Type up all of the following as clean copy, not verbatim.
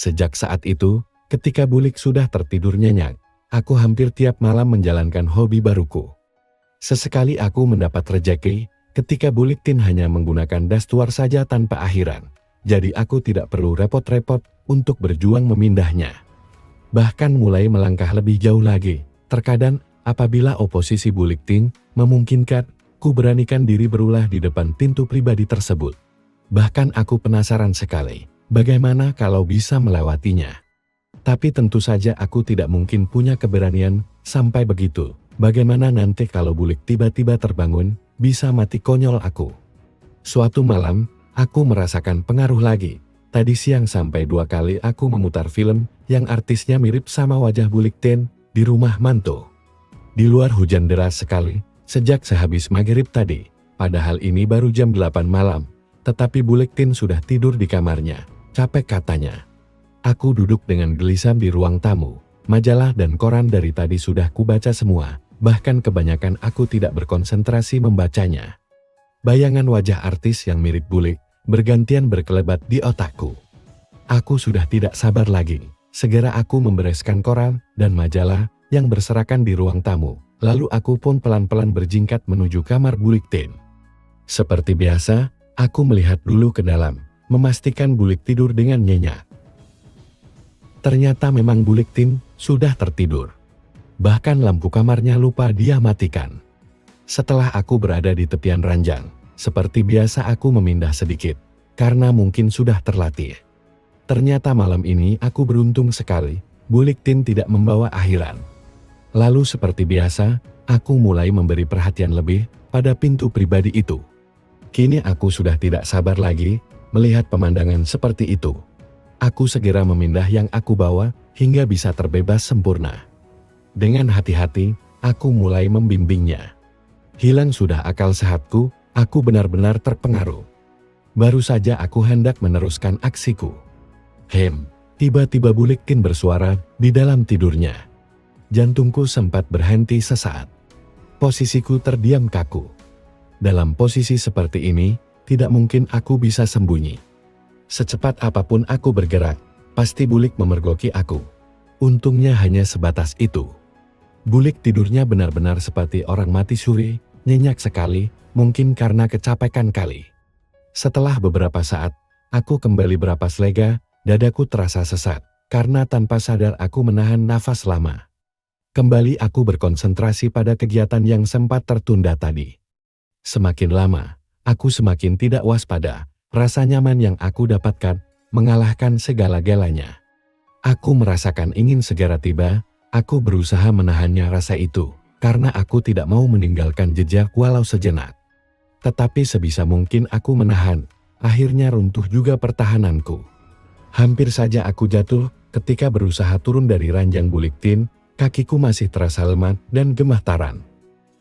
Sejak saat itu, ketika Bulik sudah tertidur nyenyak, aku hampir tiap malam menjalankan hobi baruku. Sesekali aku mendapat rejeki, ketika Bulik Tin hanya menggunakan dastuar saja tanpa akhiran. Jadi aku tidak perlu repot-repot untuk berjuang memindahnya. Bahkan mulai melangkah lebih jauh lagi. Terkadang, apabila oposisi Bulik Tin memungkinkan, ku beranikan diri berulah di depan pintu pribadi tersebut. Bahkan aku penasaran sekali, bagaimana kalau bisa melewatinya. Tapi tentu saja aku tidak mungkin punya keberanian sampai begitu. Bagaimana nanti kalau Bulik tiba-tiba terbangun, bisa mati konyol aku. Suatu malam, aku merasakan pengaruh lagi. Tadi siang sampai 2 kali aku memutar film yang artisnya mirip sama wajah Bulik Tin di rumah mantu. Di luar hujan deras sekali, sejak sehabis maghrib tadi. Padahal ini baru jam 8 malam. Tetapi Bulik Tin sudah tidur di kamarnya. Capek katanya. Aku duduk dengan gelisah di ruang tamu. Majalah dan koran dari tadi sudah kubaca semua. Bahkan kebanyakan aku tidak berkonsentrasi membacanya. Bayangan wajah artis yang mirip Bulik bergantian berkelebat di otakku. Aku sudah tidak sabar lagi. Segera aku membereskan koran dan majalah yang berserakan di ruang tamu. Lalu aku pun pelan-pelan berjingkat menuju kamar Bulik Tin. Seperti biasa, aku melihat dulu ke dalam, memastikan Bulik tidur dengan nyenyak. Ternyata memang Bulik Tin sudah tertidur. Bahkan lampu kamarnya lupa dia matikan. Setelah aku berada di tepian ranjang, seperti biasa aku memindah sedikit, karena mungkin sudah terlatih. Ternyata malam ini aku beruntung sekali, Bulik Tin tidak membawa akhiran. Lalu seperti biasa, aku mulai memberi perhatian lebih pada pintu pribadi itu. Kini aku sudah tidak sabar lagi melihat pemandangan seperti itu. Aku segera memindah yang aku bawa hingga bisa terbebas sempurna. Dengan hati-hati, aku mulai membimbingnya. Hilang sudah akal sehatku, aku benar-benar terpengaruh. Baru saja aku hendak meneruskan aksiku. Tiba-tiba Bulik Tin bersuara di dalam tidurnya. Jantungku sempat berhenti sesaat. Posisiku terdiam kaku. Dalam posisi seperti ini, tidak mungkin aku bisa sembunyi. Secepat apapun aku bergerak, pasti Bulik memergoki aku. Untungnya hanya sebatas itu. Bulik tidurnya benar-benar seperti orang mati suri, nyenyak sekali, mungkin karena kecapekan kali. Setelah beberapa saat, aku kembali berapas lega, dadaku terasa sesak, karena tanpa sadar aku menahan nafas lama. Kembali aku berkonsentrasi pada kegiatan yang sempat tertunda tadi. Semakin lama, aku semakin tidak waspada, rasa nyaman yang aku dapatkan, mengalahkan segala-galanya. Aku merasakan ingin segera tiba. Aku berusaha menahannya rasa itu, karena aku tidak mau meninggalkan jejak walau sejenak. Tetapi sebisa mungkin aku menahan, akhirnya runtuh juga pertahananku. Hampir saja aku jatuh ketika berusaha turun dari ranjang Bulik Tin, kakiku masih terasa lemah dan gemetaran.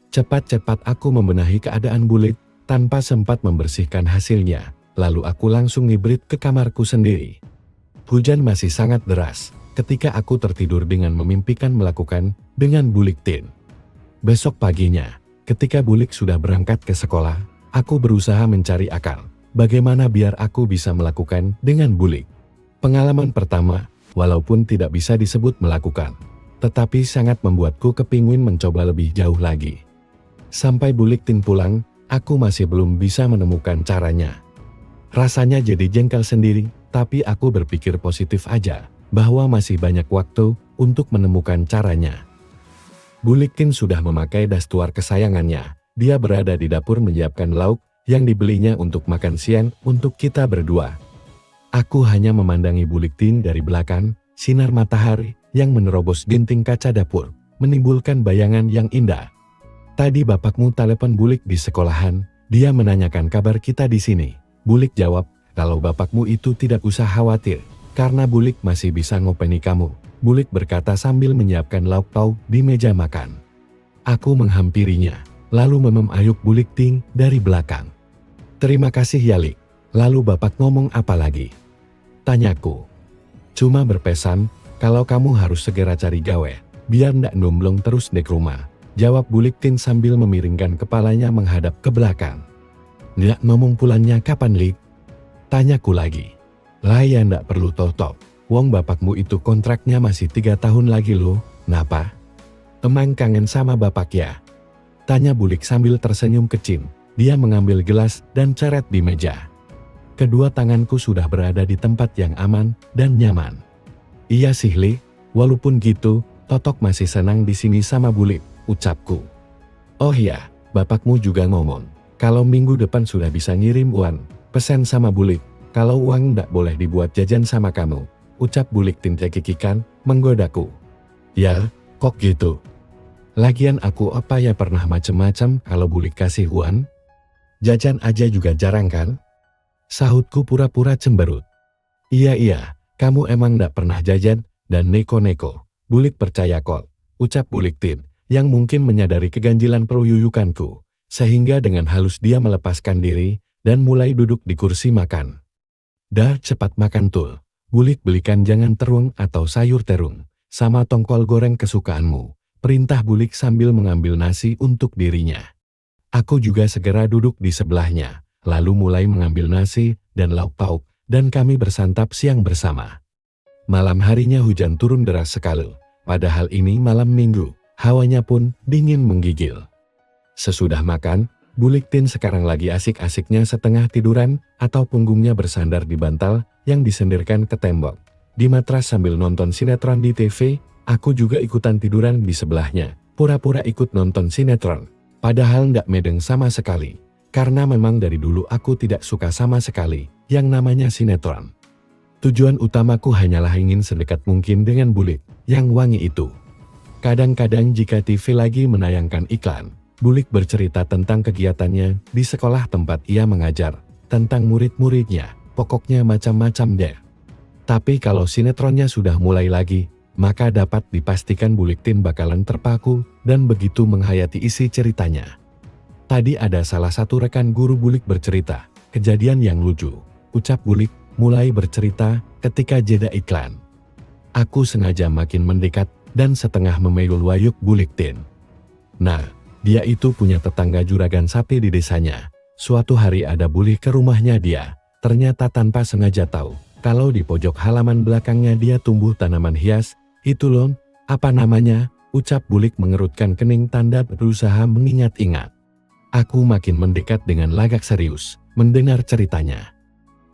Cepat-cepat aku membenahi keadaan Bulik, tanpa sempat membersihkan hasilnya, lalu aku langsung ngibrit ke kamarku sendiri. Hujan masih sangat deras. Ketika aku tertidur dengan memimpikan melakukan dengan Bulik Tin. Besok paginya, ketika Bulik sudah berangkat ke sekolah, aku berusaha mencari akal. Bagaimana biar aku bisa melakukan dengan Bulik. Pengalaman pertama, walaupun tidak bisa disebut melakukan, tetapi sangat membuatku kepingin mencoba lebih jauh lagi. Sampai Bulik Tin pulang, aku masih belum bisa menemukan caranya. Rasanya jadi jengkel sendiri, tapi aku berpikir positif aja. Bahwa masih banyak waktu untuk menemukan caranya. Bulik Tin sudah memakai dastuar kesayangannya. Dia berada di dapur menyiapkan lauk yang dibelinya untuk makan siang untuk kita berdua. Aku hanya memandangi Bulik Tin dari belakang, sinar matahari yang menerobos dinding kaca dapur, menimbulkan bayangan yang indah. Tadi bapakmu telepon Bulik di sekolahan, dia menanyakan kabar kita di sini. Bulik jawab, kalau bapakmu itu tidak usah khawatir. Karena Bulik masih bisa ngopeni kamu, Bulik berkata sambil menyiapkan lauk pauk di meja makan. Aku menghampirinya, lalu memayuk Bulik Tin dari belakang. Terima kasih Yalik. Lalu bapak ngomong apa lagi? Tanyaku. Cuma berpesan, kalau kamu harus segera cari gawe, biar ndak nomblong terus dek rumah. Jawab Bulik Tin sambil memiringkan kepalanya menghadap ke belakang. Ndak ngomong pulangnya kapan Lik? Tanyaku lagi. Lah ya ndak perlu top. Wong bapakmu itu kontraknya masih 3 tahun lagi loh, napa? Emang kangen sama bapak ya? Tanya Bulik sambil tersenyum kecil. Dia mengambil gelas dan ceret di meja. Kedua tanganku sudah berada di tempat yang aman dan nyaman. Iya sih Li, walaupun gitu, Totok masih senang di sini sama Bulik, ucapku. Oh iya, bapakmu juga ngomong, kalau minggu depan sudah bisa ngirim uang, pesen sama Bulik, kalau uang ndak boleh dibuat jajan sama kamu, ucap Bulik tinta-kikikan, menggodaku. Ya, kok gitu? Lagian aku apa ya pernah macem-macem kalau Bulik kasih uang? Jajan aja juga jarang kan? Sahutku pura-pura cemberut. Iya, kamu emang ndak pernah jajan dan neko-neko. Bulik percaya kok, ucap Bulik Tin, yang mungkin menyadari keganjilan peruyuyukanku, sehingga dengan halus dia melepaskan diri, dan mulai duduk di kursi makan. Dah cepat makan tul, Bulik belikan jangan terung atau sayur terung, sama tongkol goreng kesukaanmu, perintah Bulik sambil mengambil nasi untuk dirinya. Aku juga segera duduk di sebelahnya, lalu mulai mengambil nasi dan lauk pauk, dan kami bersantap siang bersama. Malam harinya hujan turun deras sekali, padahal ini malam minggu, hawanya pun dingin menggigil. Sesudah makan, Bulik Tin sekarang lagi asik-asiknya setengah tiduran atau punggungnya bersandar di bantal yang disendirkan ke tembok. Di matras sambil nonton sinetron di TV, aku juga ikutan tiduran di sebelahnya, pura-pura ikut nonton sinetron. Padahal nggak medeng sama sekali, karena memang dari dulu aku tidak suka sama sekali yang namanya sinetron. Tujuan utamaku hanyalah ingin sedekat mungkin dengan Bulik yang wangi itu. Kadang-kadang jika TV lagi menayangkan iklan, Bulik bercerita tentang kegiatannya di sekolah tempat ia mengajar, tentang murid-muridnya, pokoknya macam-macam deh. Tapi kalau sinetronnya sudah mulai lagi, maka dapat dipastikan Bulik Tin bakalan terpaku dan begitu menghayati isi ceritanya. Tadi ada salah satu rekan guru Bulik bercerita, kejadian yang lucu, ucap Bulik mulai bercerita ketika jeda iklan. Aku sengaja makin mendekat dan setengah memegul wayuk Bulik Tin. Nah, dia itu punya tetangga juragan sapi di desanya. Suatu hari ada bully ke rumahnya dia, ternyata tanpa sengaja tahu, kalau di pojok halaman belakangnya dia tumbuh tanaman hias. Itu loh, apa namanya, ucap Bulik mengerutkan kening tanda berusaha mengingat-ingat. Aku makin mendekat dengan lagak serius, mendengar ceritanya.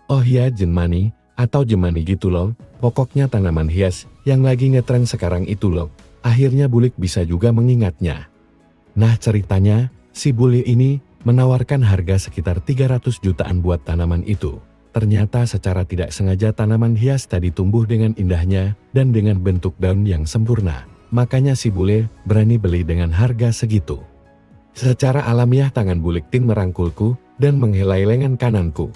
Oh ya jemani, atau jemani gitu loh, pokoknya tanaman hias yang lagi ngetren sekarang itu loh. Akhirnya Bulik bisa juga mengingatnya. Nah ceritanya, si Bully ini menawarkan harga sekitar 300 jutaan buat tanaman itu. Ternyata secara tidak sengaja tanaman hias tadi tumbuh dengan indahnya dan dengan bentuk daun yang sempurna. Makanya si Bully berani beli dengan harga segitu. Secara alamiah tangan Bulik Tin merangkulku dan menghelai lengan kananku.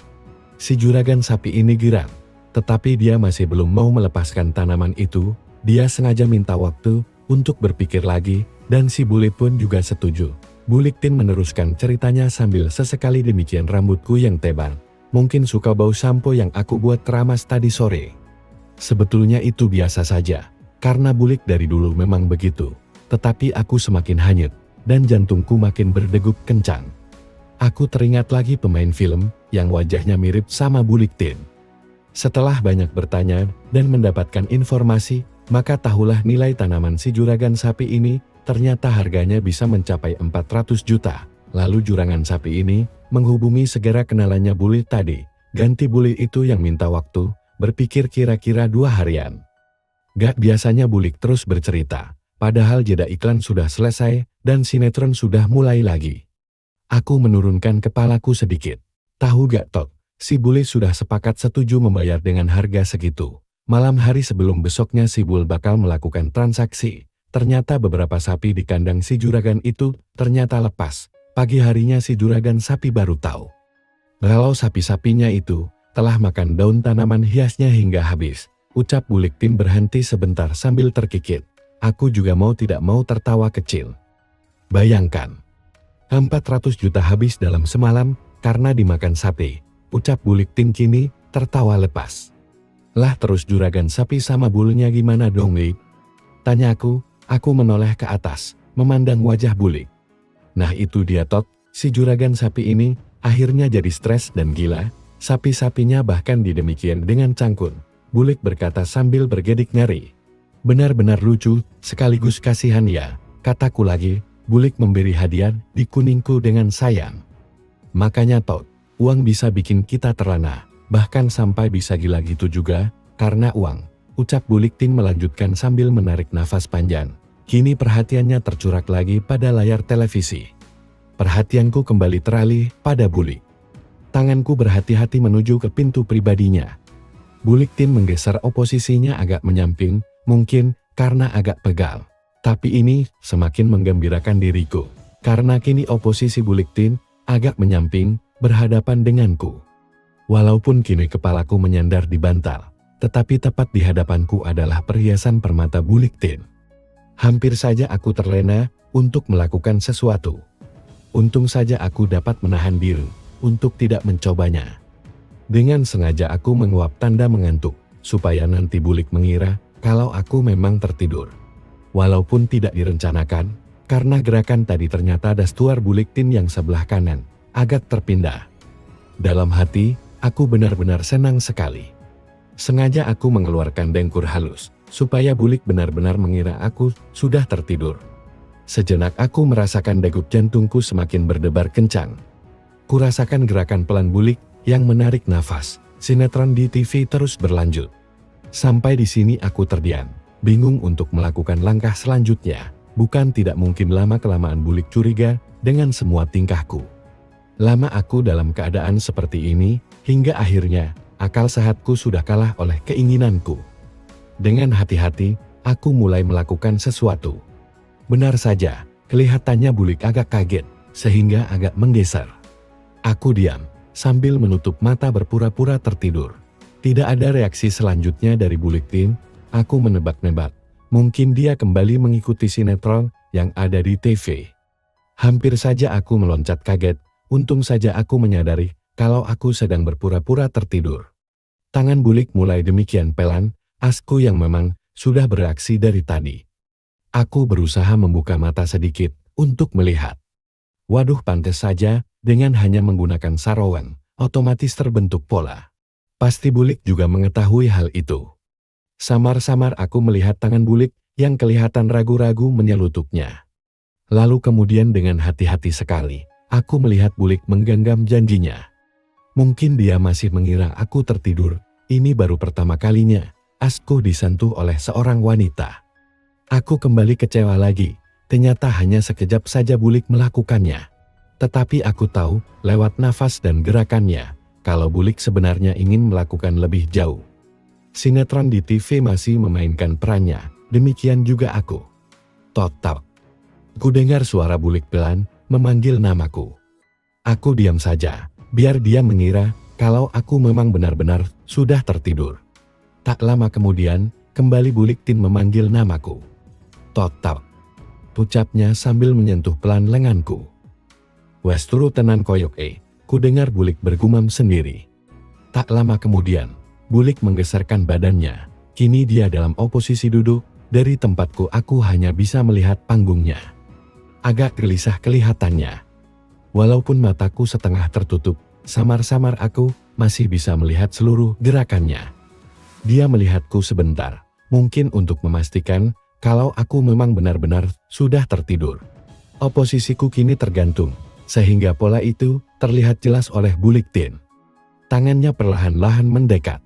Si juragan sapi ini girang, tetapi dia masih belum mau melepaskan tanaman itu. Dia sengaja minta waktu untuk berpikir lagi, dan si Bully pun juga setuju. Bulik Tin meneruskan ceritanya sambil sesekali demikian rambutku yang tebal. Mungkin suka bau sampo yang aku buat keramas tadi sore. Sebetulnya itu biasa saja, karena Bulik dari dulu memang begitu. Tetapi aku semakin hanyut, dan jantungku makin berdegup kencang. Aku teringat lagi pemain film yang wajahnya mirip sama Bulik Tin. Setelah banyak bertanya dan mendapatkan informasi, maka tahulah nilai tanaman si juragan sapi ini ternyata harganya bisa mencapai 400 juta. Lalu juragan sapi ini menghubungi segera kenalannya Bully tadi. Ganti Bully itu yang minta waktu, berpikir kira-kira 2 harian. Gak biasanya Bulik terus bercerita, padahal jeda iklan sudah selesai dan sinetron sudah mulai lagi. Aku menurunkan kepalaku sedikit. Tahu gak Tok, si Bully sudah sepakat setuju membayar dengan harga segitu. Malam hari sebelum besoknya si Bull bakal melakukan transaksi. Ternyata beberapa sapi di kandang si juragan itu ternyata lepas. Pagi harinya si juragan sapi baru tahu kalau sapi-sapinya itu telah makan daun tanaman hiasnya hingga habis. Ucap Bulik Tin berhenti sebentar sambil terkikit. Aku juga mau tidak mau tertawa kecil. Bayangkan, 400 juta habis dalam semalam karena dimakan sapi. Ucap Bulik Tin kini tertawa lepas. Lah terus juragan sapi sama bulunya gimana dong Lik? Tanyaku, aku menoleh ke atas, memandang wajah Bulik. Nah itu dia Tok, si juragan sapi ini akhirnya jadi stres dan gila. Sapi-sapinya bahkan didemikian dengan cangkul. Bulik berkata sambil bergedik ngeri. Benar-benar lucu, sekaligus kasihan ya, kataku lagi. Bulik memberi hadiah di kuningku dengan sayang. Makanya Todd, uang bisa bikin kita terlena, bahkan sampai bisa gila gitu juga, karena uang, ucap Bulik Tin melanjutkan sambil menarik nafas panjang. Kini perhatiannya tercurak lagi pada layar televisi. Perhatianku kembali teralih pada Bulik. Tanganku berhati-hati menuju ke pintu pribadinya. Bulik Tin menggeser oposisinya agak menyamping, mungkin karena agak pegal. Tapi ini semakin menggembirakan diriku, karena kini oposisi Bulik Tin agak menyamping, berhadapan denganku. Walaupun kini kepalaku menyandar di bantal, tetapi tepat di hadapanku adalah perhiasan permata Bulik Tin. Hampir saja aku terlena untuk melakukan sesuatu. Untung saja aku dapat menahan diri untuk tidak mencobanya. Dengan sengaja aku menguap tanda mengantuk, supaya nanti Bulik mengira kalau aku memang tertidur. Walaupun tidak direncanakan, karena gerakan tadi ternyata dastuar Bulik Tin yang sebelah kanan agak terpindah. Dalam hati, aku benar-benar senang sekali. Sengaja aku mengeluarkan dengkur halus, supaya Bulik benar-benar mengira aku sudah tertidur. Sejenak aku merasakan degup jantungku semakin berdebar kencang. Kurasakan gerakan pelan Bulik yang menarik nafas. Sinetron di TV terus berlanjut. Sampai di sini aku terdiam, bingung untuk melakukan langkah selanjutnya. Bukan tidak mungkin lama-kelamaan Bulik curiga dengan semua tingkahku. Lama aku dalam keadaan seperti ini, hingga akhirnya akal sehatku sudah kalah oleh keinginanku. Dengan hati-hati, aku mulai melakukan sesuatu. Benar saja, kelihatannya Bulik agak kaget, sehingga agak menggeser. Aku diam, sambil menutup mata berpura-pura tertidur. Tidak ada reaksi selanjutnya dari Bulik Tin. Aku menebak-nebak, mungkin dia kembali mengikuti sinetron yang ada di TV. Hampir saja aku meloncat kaget, untung saja aku menyadari kalau aku sedang berpura-pura tertidur. Tangan Bulik mulai demikian pelan, asku yang memang sudah bereaksi dari tadi. Aku berusaha membuka mata sedikit untuk melihat. Waduh, pantas saja dengan hanya menggunakan sarawan, otomatis terbentuk pola. Pasti Bulik juga mengetahui hal itu. Samar-samar aku melihat tangan Bulik yang kelihatan ragu-ragu menyelutupnya. Lalu kemudian dengan hati-hati sekali, aku melihat Bulik menggenggam janjinya. Mungkin dia masih mengira aku tertidur. Ini baru pertama kalinya asku disentuh oleh seorang wanita. Aku kembali kecewa lagi. Ternyata hanya sekejap saja Bulik melakukannya. Tetapi aku tahu lewat nafas dan gerakannya kalau Bulik sebenarnya ingin melakukan lebih jauh. Sinetron di TV masih memainkan perannya, demikian juga aku. Tok-tok. Ku dengar suara Bulik pelan memanggil namaku. Aku diam saja, biar dia mengira kalau aku memang benar-benar sudah tertidur. Tak lama kemudian, kembali Bulik Tin memanggil namaku. Tok-tok. Ucapnya sambil menyentuh pelan lenganku. Wes turu tenan koyok ku dengar Bulik bergumam sendiri. Tak lama kemudian, Bulik menggeserkan badannya. Kini dia dalam oposisi duduk. Dari tempatku aku hanya bisa melihat panggungnya. Agak gelisah kelihatannya. Walaupun mataku setengah tertutup, samar-samar aku masih bisa melihat seluruh gerakannya. Dia melihatku sebentar, mungkin untuk memastikan kalau aku memang benar-benar sudah tertidur. Oposisiku kini tergantung, sehingga pola itu terlihat jelas oleh Bulik Tin. Tangannya perlahan-lahan mendekat.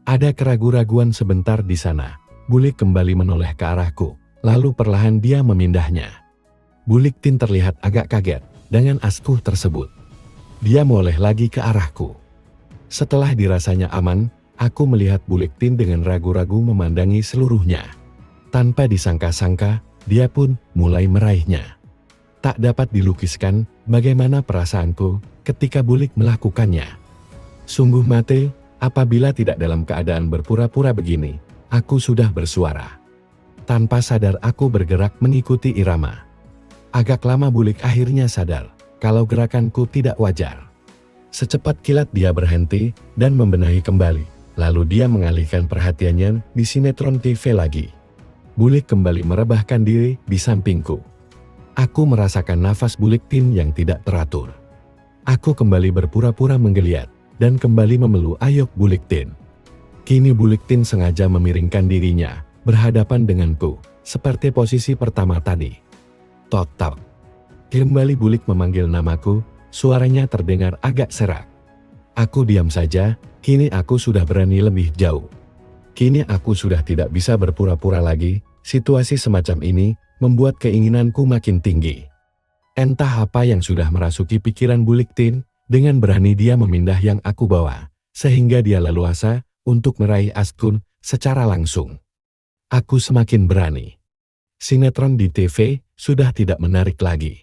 Ada keraguan-raguan sebentar di sana. Bulik kembali menoleh ke arahku, lalu perlahan dia memindahnya. Bulik Tin terlihat agak kaget dengan asku tersebut. Dia moleh lagi ke arahku. Setelah dirasanya aman, aku melihat Bulik Tin dengan ragu-ragu memandangi seluruhnya. Tanpa disangka-sangka, dia pun mulai meraihnya. Tak dapat dilukiskan bagaimana perasaanku ketika Bulik melakukannya. Sungguh mate, apabila tidak dalam keadaan berpura-pura begini, aku sudah bersuara. Tanpa sadar aku bergerak mengikuti irama. Agak lama Bulik akhirnya sadar kalau gerakanku tidak wajar. Secepat kilat dia berhenti dan membenahi kembali. Lalu dia mengalihkan perhatiannya di sinetron TV lagi. Bulik kembali merebahkan diri di sampingku. Aku merasakan nafas Bulik Tin yang tidak teratur. Aku kembali berpura-pura menggeliat dan kembali memeluk ayok Bulik Tin. Kini Buliktin sengaja memiringkan dirinya, berhadapan denganku, seperti posisi pertama tadi. Tok tok. Kembali Bulik memanggil namaku, suaranya terdengar agak serak. Aku diam saja, kini aku sudah berani lebih jauh. Kini aku sudah tidak bisa berpura-pura lagi, situasi semacam ini membuat keinginanku makin tinggi. Entah apa yang sudah merasuki pikiran Buliktin, dengan berani dia memindah yang aku bawa, sehingga dia leluasa untuk meraih Asgun secara langsung. Aku semakin berani. Sinetron di TV sudah tidak menarik lagi.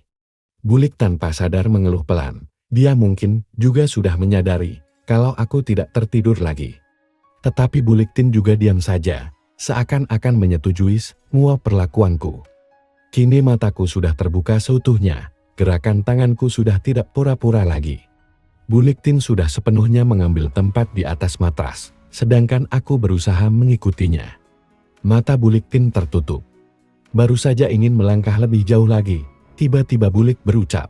Bulik tanpa sadar mengeluh pelan. Dia mungkin juga sudah menyadari kalau aku tidak tertidur lagi. Tetapi Buliktin juga diam saja, seakan-akan menyetujui semua perlakuanku. Kini mataku sudah terbuka seutuhnya, gerakan tanganku sudah tidak pura-pura lagi. Buliktin sudah sepenuhnya mengambil tempat di atas matras, sedangkan aku berusaha mengikutinya. Mata Buliktin tertutup. Baru saja ingin melangkah lebih jauh lagi, tiba-tiba Bulik berucap,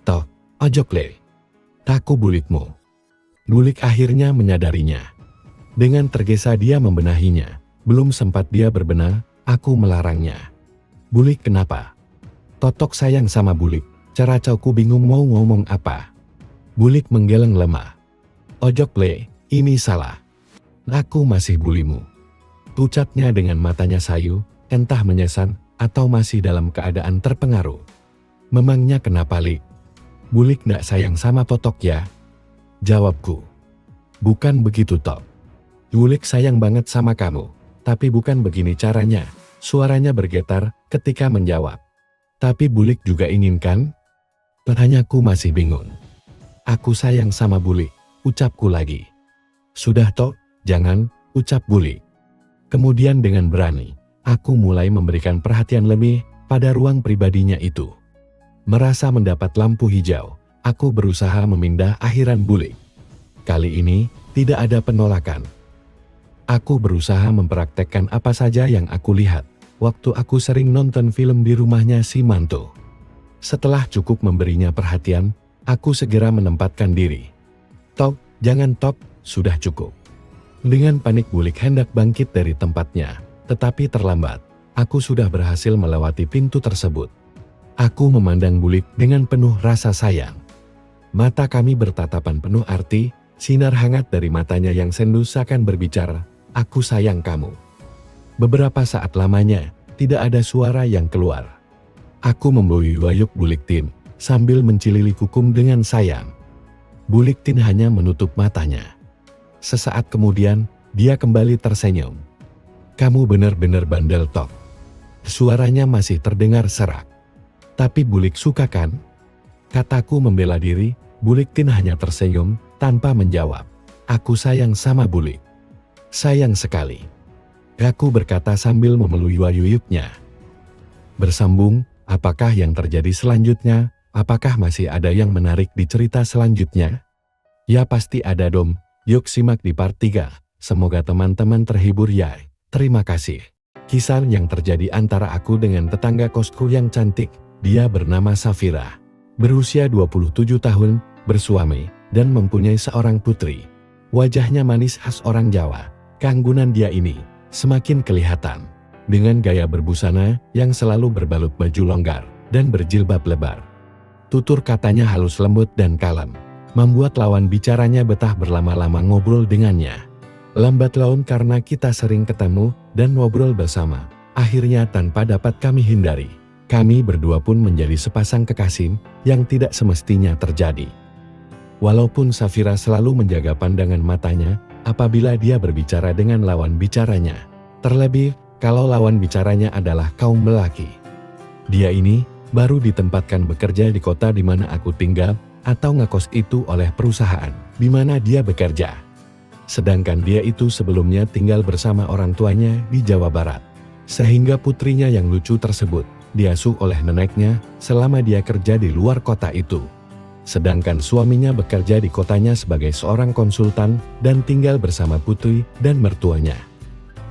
"Toh, ojokle, taku Bulikmu." Bulik akhirnya menyadarinya. Dengan tergesa dia membenahinya. Belum sempat dia berbenah, aku melarangnya. "Bulik kenapa?" Totok sayang sama Bulik. Caracauku bingung mau ngomong apa. Bulik menggeleng lemah. "Ojokle, ini salah. Aku masih bulimu." Ucapnya dengan matanya sayu, entah menyesan atau masih dalam keadaan terpengaruh. "Memangnya kenapa, Lik? Bulik ndak sayang sama Totok ya?" Jawabku. "Bukan begitu, Tok. Bulik sayang banget sama kamu, tapi bukan begini caranya." Suaranya bergetar ketika menjawab. "Tapi Bulik juga inginkan?" Pertanyaanku masih bingung. "Aku sayang sama Bulik," ucapku lagi. "Sudah Tok, jangan," ucap Bulik. Kemudian dengan berani, aku mulai memberikan perhatian lebih pada ruang pribadinya itu. Merasa mendapat lampu hijau, aku berusaha memindah akhiran Bulik. Kali ini, tidak ada penolakan. Aku berusaha mempraktekkan apa saja yang aku lihat, waktu aku sering nonton film di rumahnya si Manto. Setelah cukup memberinya perhatian, aku segera menempatkan diri. "Tok, jangan Tok, sudah cukup." Dengan panik Bulik hendak bangkit dari tempatnya, tetapi terlambat. Aku sudah berhasil melewati pintu tersebut. Aku memandang Bulik dengan penuh rasa sayang. Mata kami bertatapan penuh arti, sinar hangat dari matanya yang sendu seakan berbicara, "Aku sayang kamu." Beberapa saat lamanya, tidak ada suara yang keluar. Aku memboyok Buliktin, sambil mencilili kukum dengan sayang. Buliktin hanya menutup matanya. Sesaat kemudian, dia kembali tersenyum. "Kamu benar-benar bandel, Tok." Suaranya masih terdengar serak. "Tapi Bulik suka kan?" Kataku membela diri. Buliktin hanya tersenyum, tanpa menjawab. "Aku sayang sama Bulik. Sayang sekali." Aku berkata sambil memeluyuyupnya. Bersambung, apakah yang terjadi selanjutnya? Apakah masih ada yang menarik di cerita selanjutnya? Ya pasti ada dong. Yuk simak di part 3. Semoga teman-teman terhibur ya. Terima kasih. Kisah yang terjadi antara aku dengan tetangga kosku yang cantik. Dia bernama Safira. Berusia 27 tahun, bersuami, dan mempunyai seorang putri. Wajahnya manis khas orang Jawa. Keanggunan dia ini semakin kelihatan. Dengan gaya berbusana yang selalu berbalut baju longgar dan berjilbab lebar. Tutur katanya halus lembut dan kalem, membuat lawan bicaranya betah berlama-lama ngobrol dengannya. Lambat laun karena kita sering ketemu dan ngobrol bersama, akhirnya tanpa dapat kami hindari, kami berdua pun menjadi sepasang kekasih yang tidak semestinya terjadi. Walaupun Safira selalu menjaga pandangan matanya apabila dia berbicara dengan lawan bicaranya, terlebih kalau lawan bicaranya adalah kaum lelaki. Dia ini baru ditempatkan bekerja di kota di mana aku tinggal, atau ngekos itu oleh perusahaan di mana dia bekerja. Sedangkan dia itu sebelumnya tinggal bersama orang tuanya di Jawa Barat. Sehingga putrinya yang lucu tersebut diasuh oleh neneknya selama dia kerja di luar kota itu. Sedangkan suaminya bekerja di kotanya sebagai seorang konsultan dan tinggal bersama putri dan mertuanya.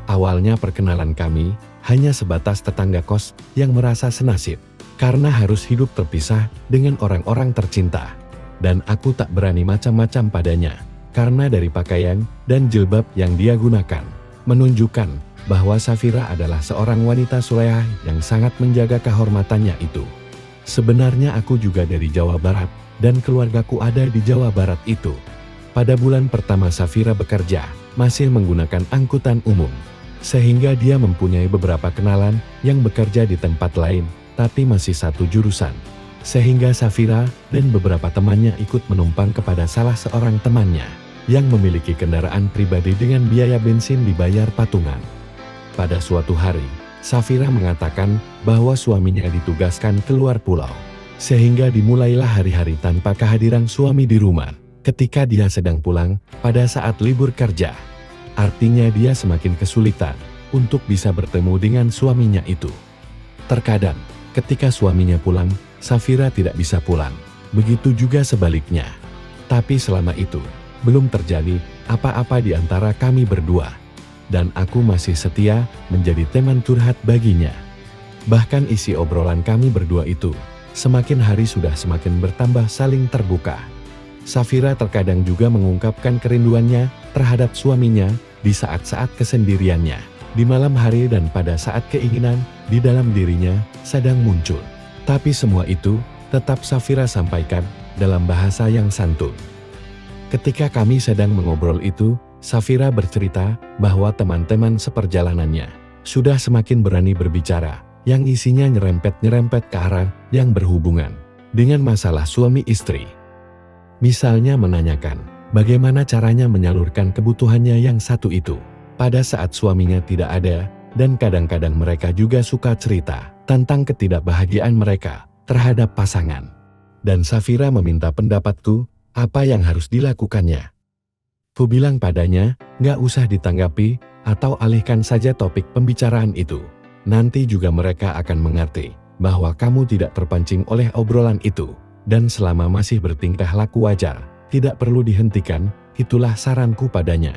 Awalnya perkenalan kami hanya sebatas tetangga kos yang merasa senasib karena harus hidup terpisah dengan orang-orang tercinta. Dan aku tak berani macam-macam padanya, karena dari pakaian dan jilbab yang dia gunakan, menunjukkan bahwa Safira adalah seorang wanita solehah yang sangat menjaga kehormatannya itu. Sebenarnya aku juga dari Jawa Barat, dan keluargaku ada di Jawa Barat itu. Pada bulan pertama Safira bekerja, masih menggunakan angkutan umum, sehingga dia mempunyai beberapa kenalan yang bekerja di tempat lain, tapi masih satu jurusan. Sehingga Safira dan beberapa temannya ikut menumpang kepada salah seorang temannya, yang memiliki kendaraan pribadi dengan biaya bensin dibayar patungan. Pada suatu hari, Safira mengatakan bahwa suaminya ditugaskan keluar pulau, sehingga dimulailah hari-hari tanpa kehadiran suami di rumah. Ketika dia sedang pulang pada saat libur kerja, artinya dia semakin kesulitan untuk bisa bertemu dengan suaminya itu. Terkadang, ketika suaminya pulang, Safira tidak bisa pulang. Begitu juga sebaliknya. Tapi selama itu, belum terjadi apa-apa di antara kami berdua. Dan aku masih setia menjadi teman curhat baginya. Bahkan isi obrolan kami berdua itu, semakin hari sudah semakin bertambah saling terbuka. Safira terkadang juga mengungkapkan kerinduannya terhadap suaminya di saat-saat kesendiriannya, di malam hari dan pada saat keinginan di dalam dirinya sedang muncul. Tapi semua itu tetap Safira sampaikan dalam bahasa yang santun. Ketika kami sedang mengobrol itu, Safira bercerita bahwa teman-teman seperjalanannya sudah semakin berani berbicara, yang isinya nyerempet-nyerempet ke arah yang berhubungan dengan masalah suami istri. Misalnya menanyakan bagaimana caranya menyalurkan kebutuhannya yang satu itu pada saat suaminya tidak ada, dan kadang-kadang mereka juga suka cerita tentang ketidakbahagiaan mereka terhadap pasangan. Dan Safira meminta pendapatku, apa yang harus dilakukannya. Ku bilang padanya, nggak usah ditanggapi, atau alihkan saja topik pembicaraan itu. Nanti juga mereka akan mengerti bahwa kamu tidak terpancing oleh obrolan itu, dan selama masih bertingkah laku wajar, tidak perlu dihentikan, itulah saranku padanya.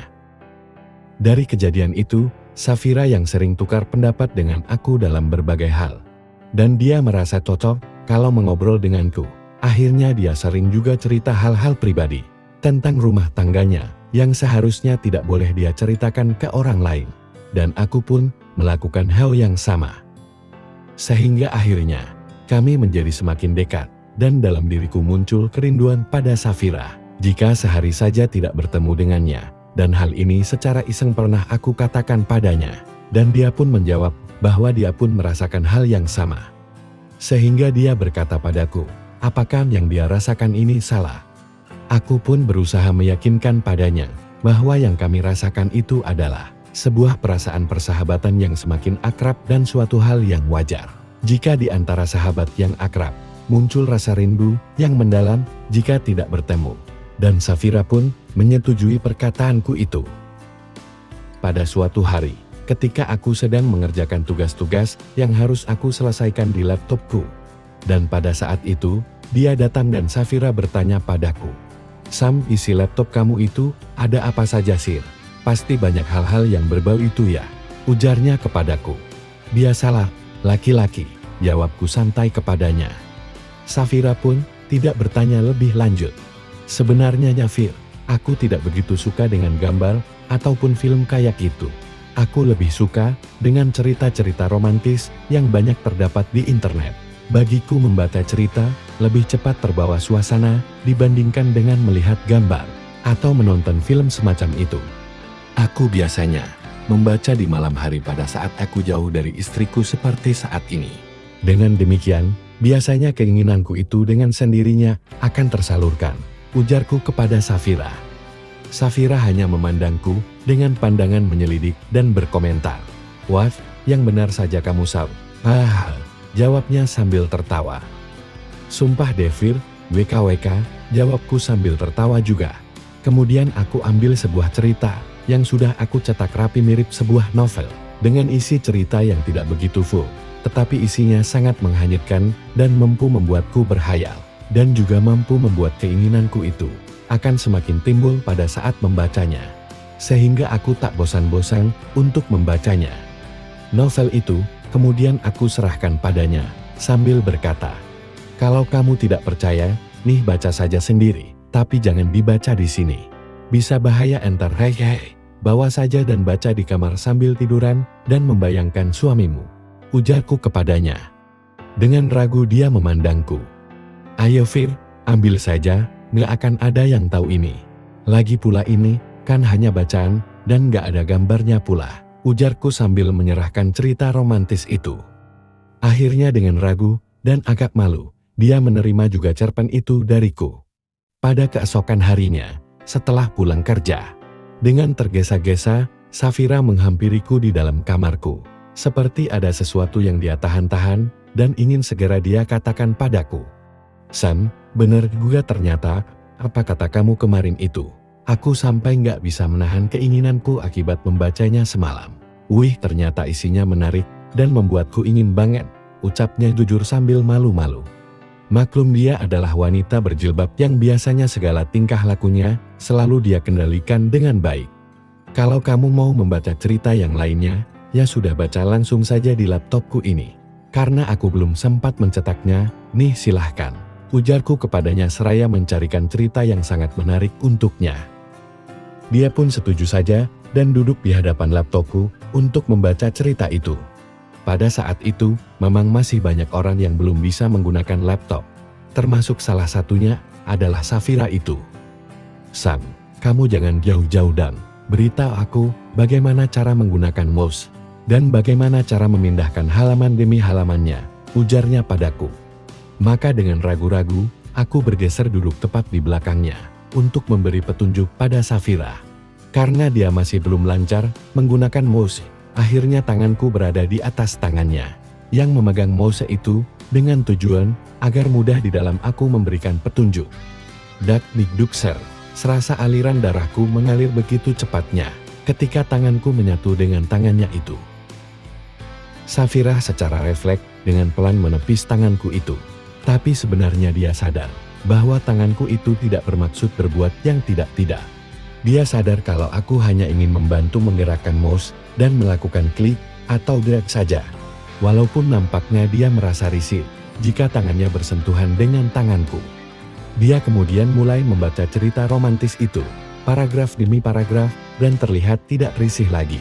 Dari kejadian itu, Safira yang sering tukar pendapat dengan aku dalam berbagai hal. Dan dia merasa cocok kalau mengobrol denganku. Akhirnya dia sering juga cerita hal-hal pribadi tentang rumah tangganya, yang seharusnya tidak boleh dia ceritakan ke orang lain. Dan aku pun melakukan hal yang sama. Sehingga akhirnya, kami menjadi semakin dekat, dan dalam diriku muncul kerinduan pada Safira, jika sehari saja tidak bertemu dengannya. Dan hal ini secara iseng pernah aku katakan padanya, dan dia pun menjawab bahwa dia pun merasakan hal yang sama. Sehingga dia berkata padaku, apakah yang dia rasakan ini salah? Aku pun berusaha meyakinkan padanya bahwa yang kami rasakan itu adalah sebuah perasaan persahabatan yang semakin akrab dan suatu hal yang wajar. Jika di antara sahabat yang akrab, muncul rasa rindu yang mendalam jika tidak bertemu. Dan Safira pun menyetujui perkataanku itu. Pada suatu hari, ketika aku sedang mengerjakan tugas-tugas yang harus aku selesaikan di laptopku. Dan pada saat itu, dia datang dan Safira bertanya padaku, Sam, isi laptop kamu itu ada apa saja sir? Pasti banyak hal-hal yang berbau itu ya, ujarnya kepadaku. Biasalah, laki-laki, jawabku santai kepadanya. Safira pun tidak bertanya lebih lanjut. Sebenarnya Fir, aku tidak begitu suka dengan gambar ataupun film kayak gitu. Aku lebih suka dengan cerita-cerita romantis yang banyak terdapat di internet. Bagiku membaca cerita lebih cepat terbawa suasana dibandingkan dengan melihat gambar atau menonton film semacam itu. Aku biasanya membaca di malam hari pada saat aku jauh dari istriku seperti saat ini. Dengan demikian, biasanya keinginanku itu dengan sendirinya akan tersalurkan, ujarku kepada Safira. Safira hanya memandangku dengan pandangan menyelidik dan berkomentar. Wah, yang benar saja kamu Sab. Jawabnya sambil tertawa. Sumpah Devir, WKWK, jawabku sambil tertawa juga. Kemudian aku ambil sebuah cerita yang sudah aku cetak rapi mirip sebuah novel, dengan isi cerita yang tidak begitu full, tetapi isinya sangat menghanyutkan dan mampu membuatku berhayal, dan juga mampu membuat keinginanku itu akan semakin timbul pada saat membacanya. Sehingga aku tak bosan-bosan untuk membacanya. Novel itu kemudian aku serahkan padanya sambil berkata, kalau kamu tidak percaya, nih baca saja sendiri, tapi jangan dibaca di sini. Bisa bahaya entar hei. Bawa saja dan baca di kamar sambil tiduran dan membayangkan suamimu. Ujarku kepadanya. Dengan ragu dia memandangku. Ayo Fir, ambil saja, nggak akan ada yang tahu ini. Lagi pula ini, kan hanya bacaan, dan nggak ada gambarnya pula. Ujarku sambil menyerahkan cerita romantis itu. Akhirnya dengan ragu dan agak malu, dia menerima juga cerpen itu dariku. Pada keesokan harinya, setelah pulang kerja, dengan tergesa-gesa, Safira menghampiriku di dalam kamarku. Seperti ada sesuatu yang dia tahan-tahan dan ingin segera dia katakan padaku. San, bener juga ternyata, apa kata kamu kemarin itu. Aku sampai nggak bisa menahan keinginanku akibat membacanya semalam. Wih, ternyata isinya menarik dan membuatku ingin banget, ucapnya jujur sambil malu-malu. Maklum dia adalah wanita berjilbab yang biasanya segala tingkah lakunya selalu dia kendalikan dengan baik. Kalau kamu mau membaca cerita yang lainnya, ya sudah baca langsung saja di laptopku ini. Karena aku belum sempat mencetaknya, nih silahkan. Ujarku kepadanya seraya mencarikan cerita yang sangat menarik untuknya. Dia pun setuju saja dan duduk di hadapan laptopku untuk membaca cerita itu. Pada saat itu, memang masih banyak orang yang belum bisa menggunakan laptop. Termasuk salah satunya adalah Safira itu. Sam, kamu jangan jauh-jauh dan beritahu aku bagaimana cara menggunakan mouse dan bagaimana cara memindahkan halaman demi halamannya, ujarnya padaku. Maka dengan ragu-ragu, aku bergeser duduk tepat di belakangnya untuk memberi petunjuk pada Safira. Karena dia masih belum lancar menggunakan mouse, akhirnya tanganku berada di atas tangannya yang memegang mouse itu dengan tujuan agar mudah di dalam aku memberikan petunjuk. Dak dik ser, serasa aliran darahku mengalir begitu cepatnya ketika tanganku menyatu dengan tangannya itu. Safira secara refleks dengan pelan menepis tanganku itu. Tapi sebenarnya dia sadar bahwa tanganku itu tidak bermaksud berbuat yang tidak-tidak. Dia sadar kalau aku hanya ingin membantu menggerakkan mouse dan melakukan klik atau drag saja. Walaupun nampaknya dia merasa risih jika tangannya bersentuhan dengan tanganku. Dia kemudian mulai membaca cerita romantis itu, paragraf demi paragraf, dan terlihat tidak risih lagi.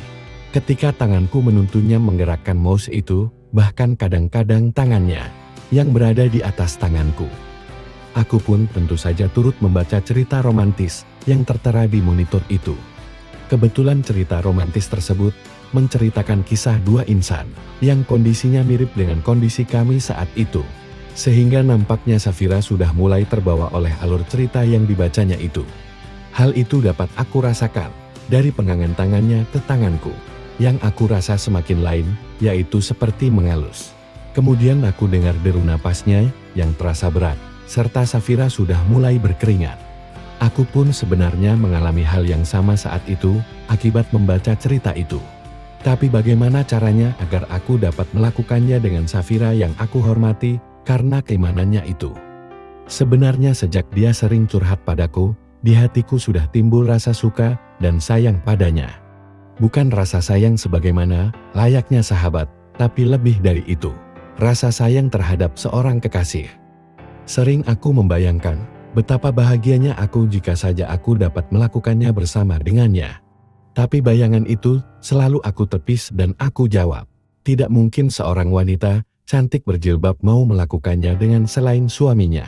Ketika tanganku menuntunnya menggerakkan mouse itu, bahkan kadang-kadang tangannya yang berada di atas tanganku. Aku pun tentu saja turut membaca cerita romantis yang tertera di monitor itu. Kebetulan cerita romantis tersebut menceritakan kisah dua insan yang kondisinya mirip dengan kondisi kami saat itu. Sehingga nampaknya Safira sudah mulai terbawa oleh alur cerita yang dibacanya itu. Hal itu dapat aku rasakan dari penggangan tangannya ke tanganku. Yang aku rasa semakin lain, yaitu seperti mengalus. Kemudian aku dengar deru napasnya yang terasa berat, serta Safira sudah mulai berkeringat. Aku pun sebenarnya mengalami hal yang sama saat itu, akibat membaca cerita itu. Tapi bagaimana caranya agar aku dapat melakukannya dengan Safira yang aku hormati, karena keimanannya itu. Sebenarnya sejak dia sering curhat padaku, di hatiku sudah timbul rasa suka dan sayang padanya. Bukan rasa sayang sebagaimana layaknya sahabat, tapi lebih dari itu, rasa sayang terhadap seorang kekasih. Sering aku membayangkan betapa bahagianya aku jika saja aku dapat melakukannya bersama dengannya. Tapi bayangan itu selalu aku tepis dan aku jawab, tidak mungkin seorang wanita cantik berjilbab mau melakukannya dengan selain suaminya.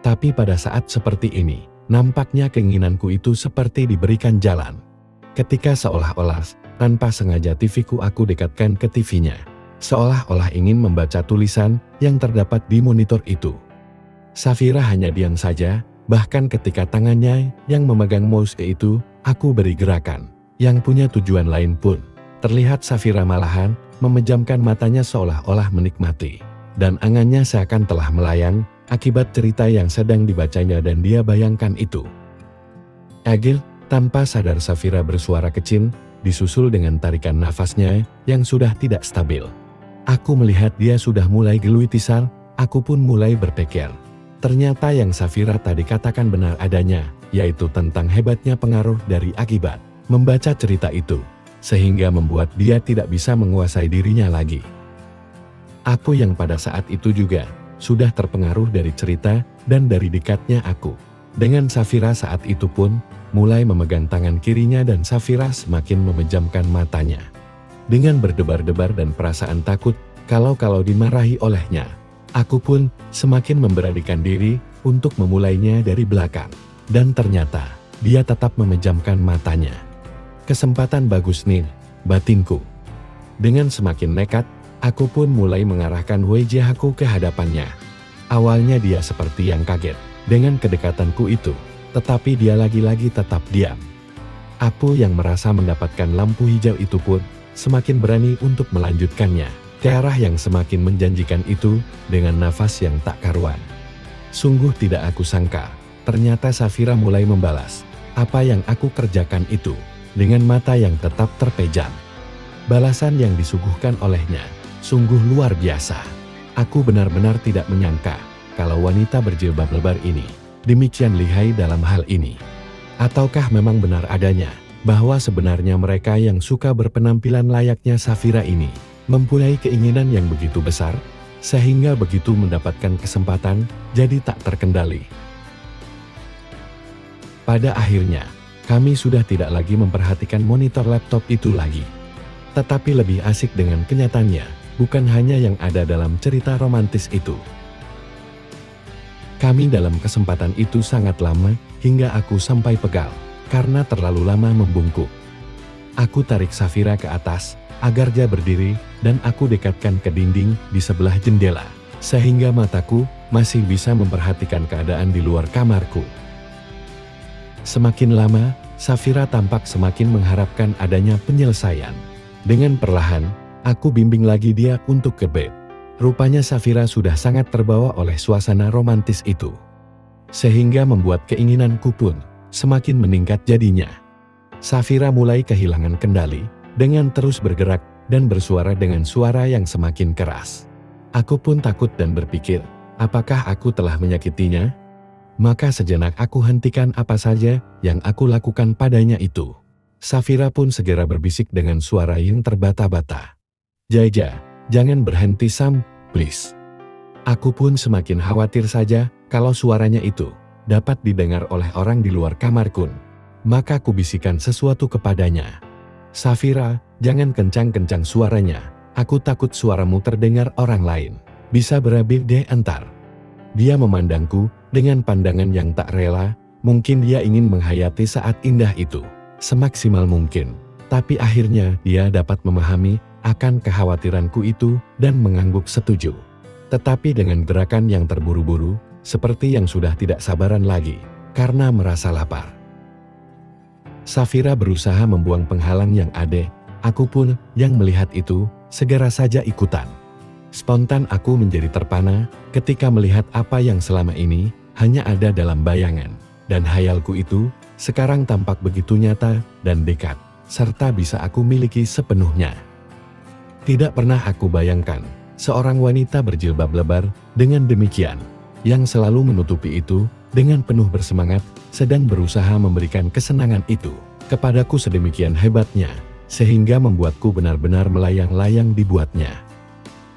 Tapi pada saat seperti ini, nampaknya keinginanku itu seperti diberikan jalan. Ketika seolah-olah tanpa sengaja TV-ku aku dekatkan ke TV-nya, seolah-olah ingin membaca tulisan yang terdapat di monitor itu. Safira hanya diam saja, bahkan ketika tangannya yang memegang mouse itu, aku beri gerakan yang punya tujuan lain pun. Terlihat Safira malahan memejamkan matanya seolah-olah menikmati, dan angannya seakan telah melayang akibat cerita yang sedang dibacanya dan dia bayangkan itu. Agil, tanpa sadar Safira bersuara kecil, disusul dengan tarikan nafasnya yang sudah tidak stabil. Aku melihat dia sudah mulai geluitisar, aku pun mulai berpikir. Ternyata yang Safira tadi katakan benar adanya, yaitu tentang hebatnya pengaruh dari akibat membaca cerita itu, sehingga membuat dia tidak bisa menguasai dirinya lagi. Aku yang pada saat itu juga sudah terpengaruh dari cerita dan dari dekatnya aku Dengan Safira saat itu pun, mulai memegang tangan kirinya dan Safira semakin memejamkan matanya. Dengan berdebar-debar dan perasaan takut, kalau dimarahi olehnya. Aku pun semakin memberanikan diri untuk memulainya dari belakang. Dan ternyata, dia tetap memejamkan matanya. Kesempatan bagus nih, batinku. Dengan semakin nekat, aku pun mulai mengarahkan wajahku ke hadapannya. Awalnya dia seperti yang kaget dengan kedekatanku itu, tetapi dia lagi-lagi tetap diam. Aku yang merasa mendapatkan lampu hijau itu pun semakin berani untuk melanjutkannya ke arah yang semakin menjanjikan itu dengan nafas yang tak karuan. Sungguh tidak aku sangka, ternyata Safira mulai membalas apa yang aku kerjakan itu dengan mata yang tetap terpejam. Balasan yang disuguhkan olehnya sungguh luar biasa. Aku benar-benar tidak menyangka kalau wanita berjilbab lebar ini demikian lihai dalam hal ini. Ataukah memang benar adanya bahwa sebenarnya mereka yang suka berpenampilan layaknya Safira ini mempunyai keinginan yang begitu besar, sehingga begitu mendapatkan kesempatan jadi tak terkendali. Pada akhirnya, kami sudah tidak lagi memperhatikan monitor laptop itu lagi. Tetapi lebih asik dengan kenyataannya, bukan hanya yang ada dalam cerita romantis itu. Kami dalam kesempatan itu sangat lama, hingga aku sampai pegal, karena terlalu lama membungkuk. Aku tarik Safira ke atas, agar dia berdiri, dan aku dekatkan ke dinding di sebelah jendela, sehingga mataku masih bisa memperhatikan keadaan di luar kamarku. Semakin lama, Safira tampak semakin mengharapkan adanya penyelesaian. Dengan perlahan, aku bimbing lagi dia untuk ke bed. Rupanya Safira sudah sangat terbawa oleh suasana romantis itu, sehingga membuat keinginanku pun semakin meningkat jadinya. Safira mulai kehilangan kendali, dengan terus bergerak dan bersuara dengan suara yang semakin keras. Aku pun takut dan berpikir, apakah aku telah menyakitinya? Maka sejenak aku hentikan apa saja yang aku lakukan padanya itu. Safira pun segera berbisik dengan suara yang terbata-bata. "Jaja, jangan berhenti Sam, please." Aku pun semakin khawatir saja kalau suaranya itu dapat didengar oleh orang di luar kamarku. Maka aku bisikan sesuatu kepadanya. "Safira, jangan kencang-kencang suaranya. Aku takut suaramu terdengar orang lain. Bisa berabe deh entar." Dia memandangku dengan pandangan yang tak rela. Mungkin dia ingin menghayati saat indah itu semaksimal mungkin. Tapi akhirnya dia dapat memahami akan kekhawatiranku itu dan mengangguk setuju. Tetapi dengan gerakan yang terburu-buru, seperti yang sudah tidak sabaran lagi, karena merasa lapar. Safira berusaha membuang penghalang yang ada, aku pun yang melihat itu, segera saja ikutan. Spontan aku menjadi terpana, ketika melihat apa yang selama ini, hanya ada dalam bayangan. Dan hayalku itu, sekarang tampak begitu nyata, dan dekat, serta bisa aku miliki sepenuhnya. Tidak pernah aku bayangkan, seorang wanita berjilbab lebar, dengan demikian, yang selalu menutupi itu, dengan penuh bersemangat, sedang berusaha memberikan kesenangan itu kepadaku sedemikian hebatnya, sehingga membuatku benar-benar melayang-layang dibuatnya.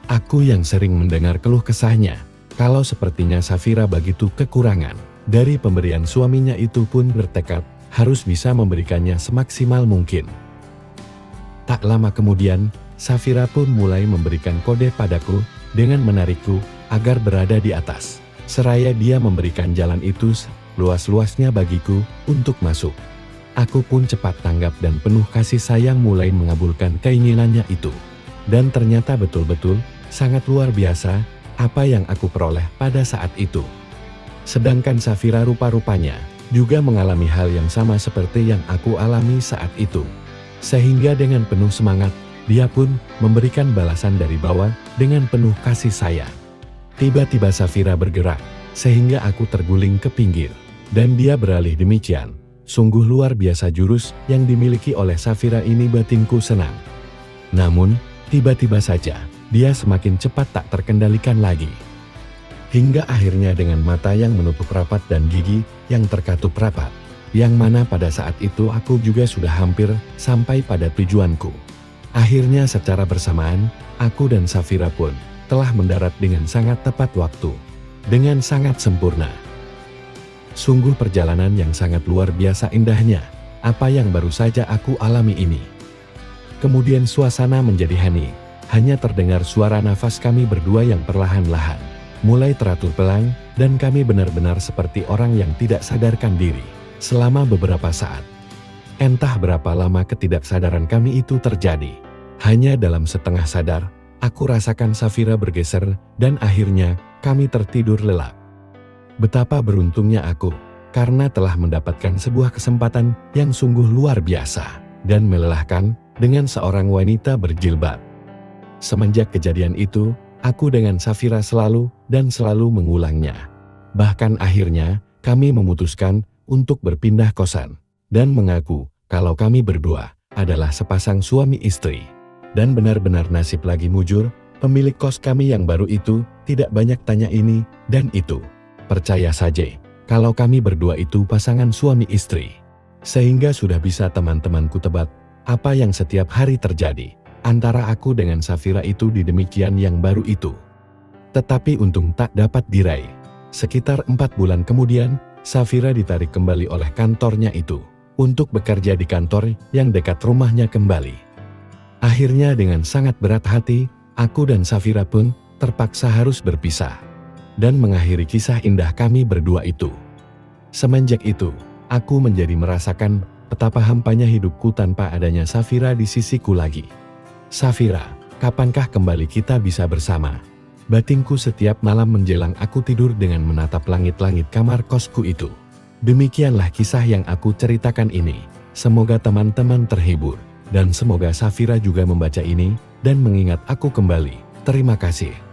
Aku yang sering mendengar keluh kesahnya, kalau sepertinya Safira begitu kekurangan, dari pemberian suaminya itu pun bertekad, harus bisa memberikannya semaksimal mungkin. Tak lama kemudian, Safira pun mulai memberikan kode padaku, dengan menarikku, agar berada di atas. Seraya dia memberikan jalan itu luas-luasnya bagiku, untuk masuk. Aku pun cepat tanggap dan penuh kasih sayang mulai mengabulkan keinginannya itu. Dan ternyata betul-betul, sangat luar biasa, apa yang aku peroleh pada saat itu. Sedangkan Safira rupa-rupanya, juga mengalami hal yang sama seperti yang aku alami saat itu. Sehingga dengan penuh semangat, dia pun memberikan balasan dari bawah, dengan penuh kasih sayang. Tiba-tiba Safira bergerak, sehingga aku terguling ke pinggir. Dan dia beralih demikian. Sungguh luar biasa jurus yang dimiliki oleh Safira ini, batinku senang. Namun, tiba-tiba saja, dia semakin cepat tak terkendalikan lagi. Hingga akhirnya dengan mata yang menutup rapat dan gigi yang terkatup rapat. Yang mana pada saat itu aku juga sudah hampir sampai pada tujuanku. Akhirnya secara bersamaan, aku dan Safira pun telah mendarat dengan sangat tepat waktu. Dengan sangat sempurna. Sungguh perjalanan yang sangat luar biasa indahnya, apa yang baru saja aku alami ini. Kemudian suasana menjadi hening, hanya terdengar suara nafas kami berdua yang perlahan-lahan mulai teratur pelan, dan kami benar-benar seperti orang yang tidak sadarkan diri selama beberapa saat. Entah berapa lama ketidaksadaran kami itu terjadi. Hanya dalam setengah sadar, aku rasakan Safira bergeser, dan akhirnya kami tertidur lelap. Betapa beruntungnya aku, karena telah mendapatkan sebuah kesempatan yang sungguh luar biasa dan melelahkan dengan seorang wanita berjilbab. Semenjak kejadian itu, aku dengan Safira selalu mengulangnya. Bahkan akhirnya, kami memutuskan untuk berpindah kosan dan mengaku kalau kami berdua adalah sepasang suami istri. Dan benar-benar nasib lagi mujur, pemilik kos kami yang baru itu tidak banyak tanya ini dan itu. Percaya saja, kalau kami berdua itu pasangan suami istri. Sehingga sudah bisa teman-temanku tebak apa yang setiap hari terjadi antara aku dengan Safira itu di demikian yang baru itu. Tetapi untung tak dapat diraih. Sekitar 4 bulan kemudian, Safira ditarik kembali oleh kantornya itu untuk bekerja di kantor yang dekat rumahnya kembali. Akhirnya dengan sangat berat hati, aku dan Safira pun terpaksa harus berpisah dan mengakhiri kisah indah kami berdua itu. Semenjak itu, aku menjadi merasakan betapa hampanya hidupku tanpa adanya Safira di sisiku lagi. Safira, kapankah kembali kita bisa bersama? Batinku setiap malam menjelang aku tidur dengan menatap langit-langit kamar kosku itu. Demikianlah kisah yang aku ceritakan ini. Semoga teman-teman terhibur, dan semoga Safira juga membaca ini dan mengingat aku kembali. Terima kasih.